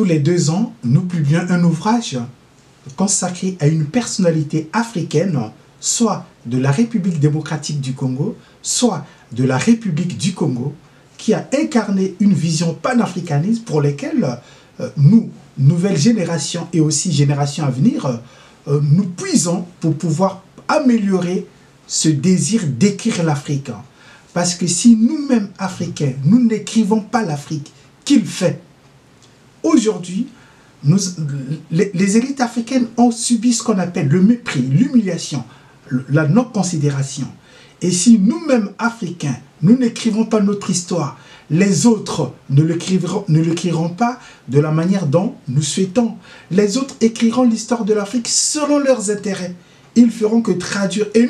Tous les 2 ans, nous publions un ouvrage consacré à une personnalité africaine, soit de la République démocratique du Congo, soit de la République du Congo, qui a incarné une vision panafricaniste pour laquelle nous, nouvelle génération et aussi génération à venir, nous puisons pour pouvoir améliorer ce désir d'écrire l'Afrique. Parce que si nous-mêmes, Africains, nous n'écrivons pas l'Afrique, qu'il fait? Aujourd'hui, les élites africaines ont subi ce qu'on appelle le mépris, l'humiliation, la non-considération. Et si nous-mêmes, Africains, nous n'écrivons pas notre histoire, les autres ne l'écriront pas de la manière dont nous souhaitons. Les autres écriront l'histoire de l'Afrique selon leurs intérêts. Ils feront que traduire. Et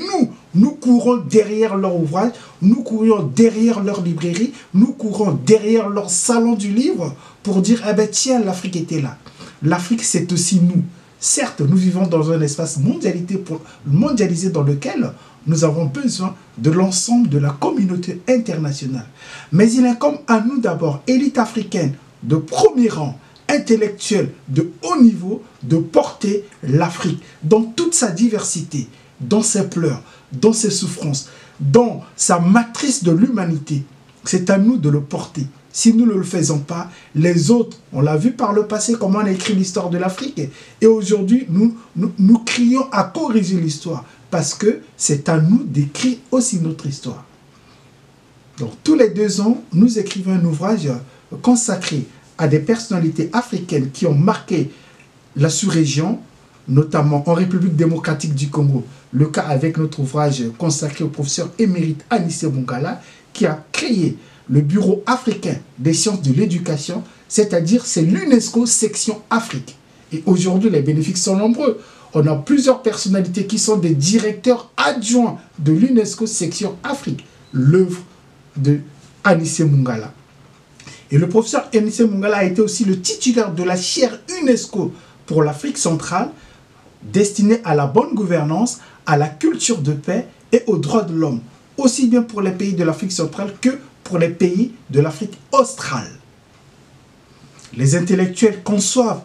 nous courons derrière leur ouvrage, nous courons derrière leur librairie, nous courons derrière leur salon du livre pour dire, eh bien tiens, l'Afrique était là. L'Afrique, c'est aussi nous. Certes, nous vivons dans un espace mondialisé dans lequel nous avons besoin de l'ensemble de la communauté internationale. Mais il incombe à nous d'abord, élite africaine de premier rang, intellectuelle de haut niveau, de porter l'Afrique dans toute sa diversité, dans ses pleurs, dans ses souffrances, dans sa matrice de l'humanité. C'est à nous de le porter. Si nous ne le faisons pas, les autres, on l'a vu par le passé, comment on a écrit l'histoire de l'Afrique. Et aujourd'hui, nous crions à corriger l'histoire. Parce que c'est à nous d'écrire aussi notre histoire. Donc, tous les 2 ans, nous écrivons un ouvrage consacré à des personnalités africaines qui ont marqué la sous-région, notamment en République démocratique du Congo. Le cas avec notre ouvrage consacré au professeur émérite Anissé Mungala, qui a créé le Bureau africain des sciences de l'éducation, c'est-à-dire c'est l'UNESCO section Afrique. Et aujourd'hui, les bénéfices sont nombreux. On a plusieurs personnalités qui sont des directeurs adjoints de l'UNESCO section Afrique, l'œuvre de Anissé Mungala. Et le professeur Anissé Mungala a été aussi le titulaire de la chaire UNESCO pour l'Afrique centrale, destinée à la bonne gouvernance, à la culture de paix et aux droits de l'homme, aussi bien pour les pays de l'Afrique centrale que pour les pays de l'Afrique australe. Les intellectuels conçoivent,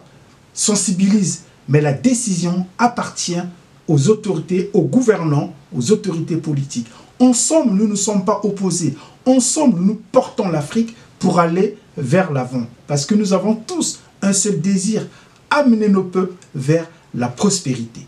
sensibilisent, mais la décision appartient aux autorités, aux gouvernants, aux autorités politiques. Ensemble, nous ne sommes pas opposés. Ensemble, nous portons l'Afrique pour aller vers l'avant. Parce que nous avons tous un seul désir, amener nos peuples vers la prospérité.